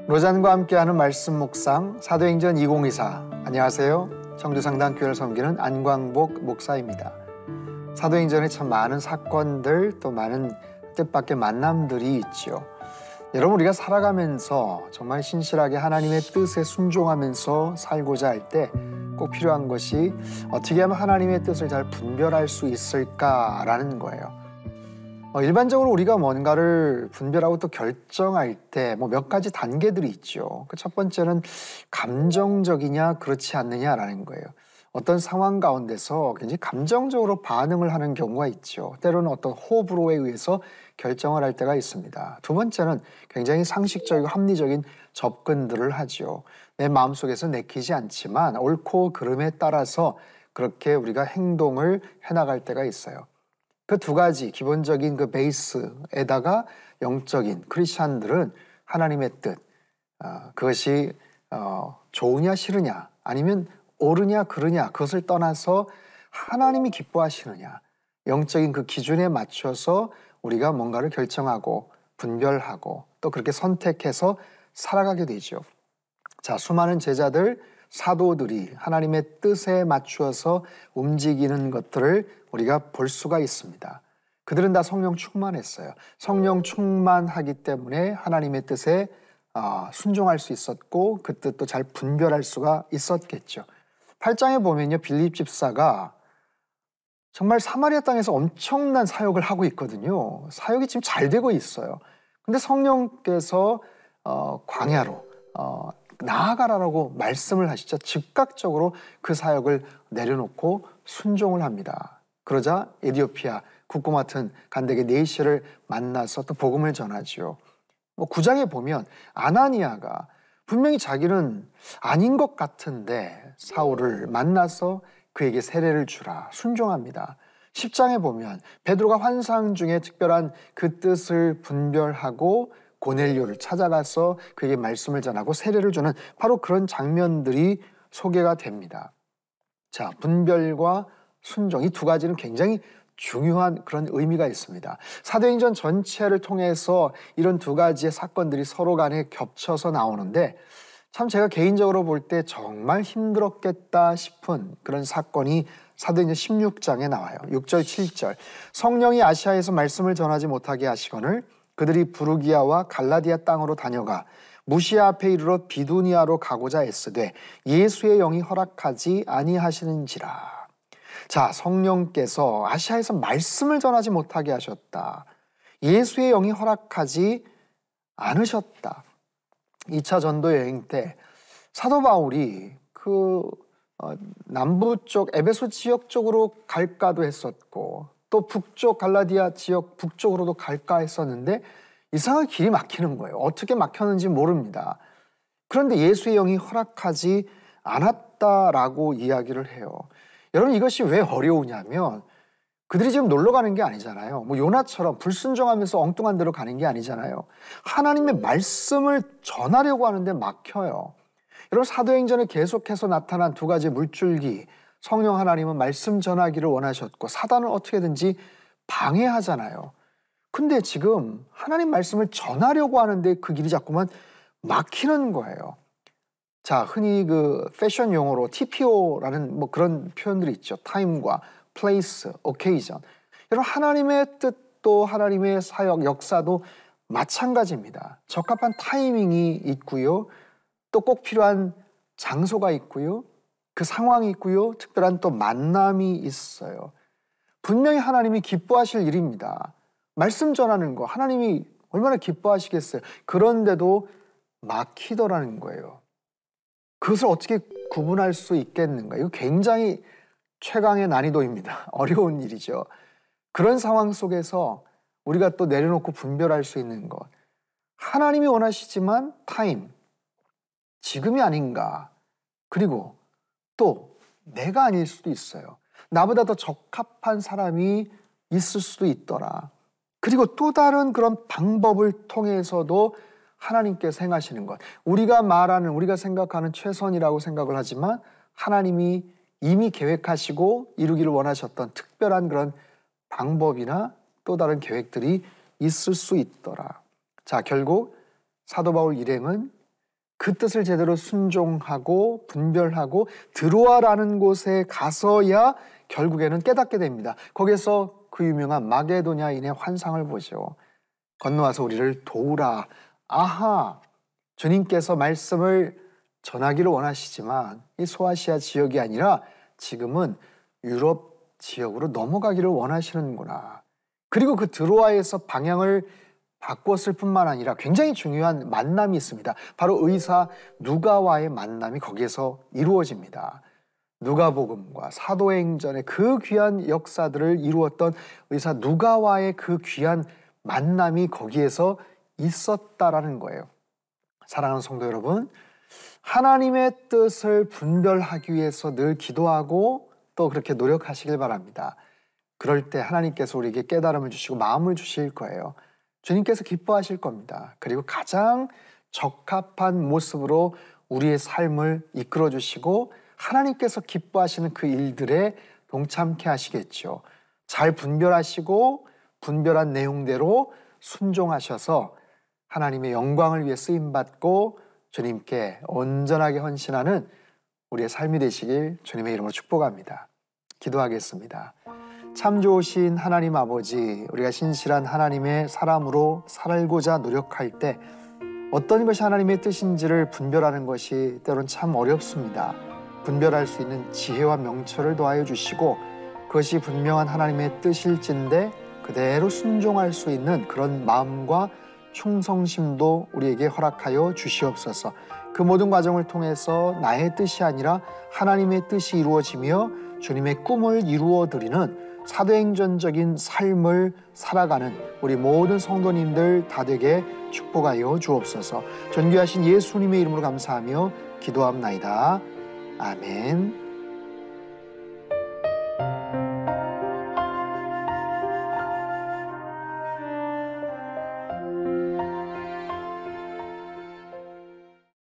로잔과 함께하는 말씀 묵상 사도행전 2024. 안녕하세요. 청주상당교회를 섬기는 안광복 목사입니다. 사도행전에 참 많은 사건들 또 많은 뜻밖의 만남들이 있죠. 여러분, 우리가 살아가면서 정말 신실하게 하나님의 뜻에 순종하면서 살고자 할 때 꼭 필요한 것이 어떻게 하면 하나님의 뜻을 잘 분별할 수 있을까라는 거예요. 일반적으로 우리가 뭔가를 분별하고 또 결정할 때 몇 가지 단계들이 있죠. 그 첫 번째는 감정적이냐 그렇지 않느냐라는 거예요. 어떤 상황 가운데서 굉장히 감정적으로 반응을 하는 경우가 있죠. 때로는 어떤 호불호에 의해서 결정을 할 때가 있습니다. 두 번째는 굉장히 상식적이고 합리적인 접근들을 하죠. 내 마음속에서 내키지 않지만 옳고 그름에 따라서 그렇게 우리가 행동을 해나갈 때가 있어요. 그 두 가지 기본적인 그 베이스에다가 영적인 크리스찬들은 하나님의 뜻, 그것이 좋으냐 싫으냐 아니면 옳으냐 그르냐 그것을 떠나서 하나님이 기뻐하시느냐, 영적인 그 기준에 맞춰서 우리가 뭔가를 결정하고 분별하고 또 그렇게 선택해서 살아가게 되죠. 자, 수많은 제자들, 사도들이 하나님의 뜻에 맞추어서 움직이는 것들을 우리가 볼 수가 있습니다. 그들은 다 성령 충만했어요. 성령 충만하기 때문에 하나님의 뜻에 순종할 수 있었고 그 뜻도 잘 분별할 수가 있었겠죠. 8장에 보면요, 빌립 집사가 정말 사마리아 땅에서 엄청난 사역을 하고 있거든요. 사역이 지금 잘 되고 있어요. 근데 성령께서 광야로 나아가라라고 말씀을 하시자 즉각적으로 그 사역을 내려놓고 순종을 합니다. 그러자 에디오피아 국고 맡은 간대게 네시를 만나서 또 복음을 전하지요. 9장에 보면 아나니아가 분명히 자기는 아닌 것 같은데 사울을 만나서 그에게 세례를 주라 순종합니다. 10장에 보면 베드로가 환상 중에 특별한 그 뜻을 분별하고 고넬료를 찾아가서 그에게 말씀을 전하고 세례를 주는 바로 그런 장면들이 소개가 됩니다. 자, 분별과 순종, 이 두 가지는 굉장히 중요한 그런 의미가 있습니다. 사도행전 전체를 통해서 이런 두 가지의 사건들이 서로 간에 겹쳐서 나오는데 참 제가 개인적으로 볼 때 정말 힘들었겠다 싶은 그런 사건이 사도행전 16장에 나와요. 6절, 7절. 성령이 아시아에서 말씀을 전하지 못하게 하시거늘 그들이 부르기아와 갈라디아 땅으로 다녀가 무시아 앞에 이르러 비두니아로 가고자 애쓰되 예수의 영이 허락하지 아니하시는지라. 자, 성령께서 아시아에서 말씀을 전하지 못하게 하셨다. 예수의 영이 허락하지 않으셨다. 2차 전도 여행 때 사도 바울이 남부 쪽 에베소 지역 쪽으로 갈까도 했었고 또 북쪽 갈라디아 지역 북쪽으로도 갈까 했었는데 이상하게 길이 막히는 거예요. 어떻게 막혔는지 모릅니다. 그런데 예수의 영이 허락하지 않았다라고 이야기를 해요. 여러분, 이것이 왜 어려우냐면 그들이 지금 놀러 가는 게 아니잖아요. 요나처럼 불순종하면서 엉뚱한 데로 가는 게 아니잖아요. 하나님의 말씀을 전하려고 하는데 막혀요. 여러분, 사도행전에 계속해서 나타난 두 가지 물줄기, 성령 하나님은 말씀 전하기를 원하셨고 사단은 어떻게든지 방해하잖아요. 근데 지금 하나님 말씀을 전하려고 하는데 그 길이 자꾸만 막히는 거예요. 자, 흔히 그 패션 용어로 TPO라는 그런 표현들이 있죠. 타임과 place, occasion. 여러분, 하나님의 뜻도 하나님의 사역, 역사도 마찬가지입니다. 적합한 타이밍이 있고요. 또 꼭 필요한 장소가 있고요. 그 상황이 있고요. 특별한 또 만남이 있어요. 분명히 하나님이 기뻐하실 일입니다. 말씀 전하는 거 하나님이 얼마나 기뻐하시겠어요. 그런데도 막히더라는 거예요. 그것을 어떻게 구분할 수 있겠는가? 이거 굉장히 최강의 난이도입니다. 어려운 일이죠. 그런 상황 속에서 우리가 또 내려놓고 분별할 수 있는 것. 하나님이 원하시지만 타임, 지금이 아닌가. 그리고 또 내가 아닐 수도 있어요. 나보다 더 적합한 사람이 있을 수도 있더라. 그리고 또 다른 그런 방법을 통해서도 하나님께서 행하시는 것. 우리가 말하는, 우리가 생각하는 최선이라고 생각을 하지만 하나님이 이미 계획하시고 이루기를 원하셨던 특별한 그런 방법이나 또 다른 계획들이 있을 수 있더라. 자, 결국 사도 바울 일행은 그 뜻을 제대로 순종하고 분별하고 드로아라는 곳에 가서야 결국에는 깨닫게 됩니다. 거기서 그 유명한 마게도냐인의 환상을 보죠. 건너와서 우리를 도우라. 아하, 주님께서 말씀을 전하기를 원하시지만 이 소아시아 지역이 아니라 지금은 유럽 지역으로 넘어가기를 원하시는구나. 그리고 그 드로아에서 방향을 바꿨을 뿐만 아니라 굉장히 중요한 만남이 있습니다. 바로 의사 누가와의 만남이 거기에서 이루어집니다. 누가복음과 사도행전의 그 귀한 역사들을 이루었던 의사 누가와의 그 귀한 만남이 거기에서 있었다라는 거예요. 사랑하는 성도 여러분, 하나님의 뜻을 분별하기 위해서 늘 기도하고 또 그렇게 노력하시길 바랍니다. 그럴 때 하나님께서 우리에게 깨달음을 주시고 마음을 주실 거예요. 주님께서 기뻐하실 겁니다. 그리고 가장 적합한 모습으로 우리의 삶을 이끌어 주시고 하나님께서 기뻐하시는 그 일들에 동참케 하시겠죠. 잘 분별하시고 분별한 내용대로 순종하셔서 하나님의 영광을 위해 쓰임받고 주님께 온전하게 헌신하는 우리의 삶이 되시길 주님의 이름으로 축복합니다. 기도하겠습니다. 참 좋으신 하나님 아버지, 우리가 신실한 하나님의 사람으로 살고자 노력할 때 어떤 것이 하나님의 뜻인지를 분별하는 것이 때론 참 어렵습니다. 분별할 수 있는 지혜와 명철을 더하여 주시고 그것이 분명한 하나님의 뜻일진데 그대로 순종할 수 있는 그런 마음과 충성심도 우리에게 허락하여 주시옵소서. 그 모든 과정을 통해서 나의 뜻이 아니라 하나님의 뜻이 이루어지며 주님의 꿈을 이루어드리는 사도행전적인 삶을 살아가는 우리 모든 성도님들 다 되게 축복하여 주옵소서. 존귀하신 예수님의 이름으로 감사하며 기도합나이다. 아멘.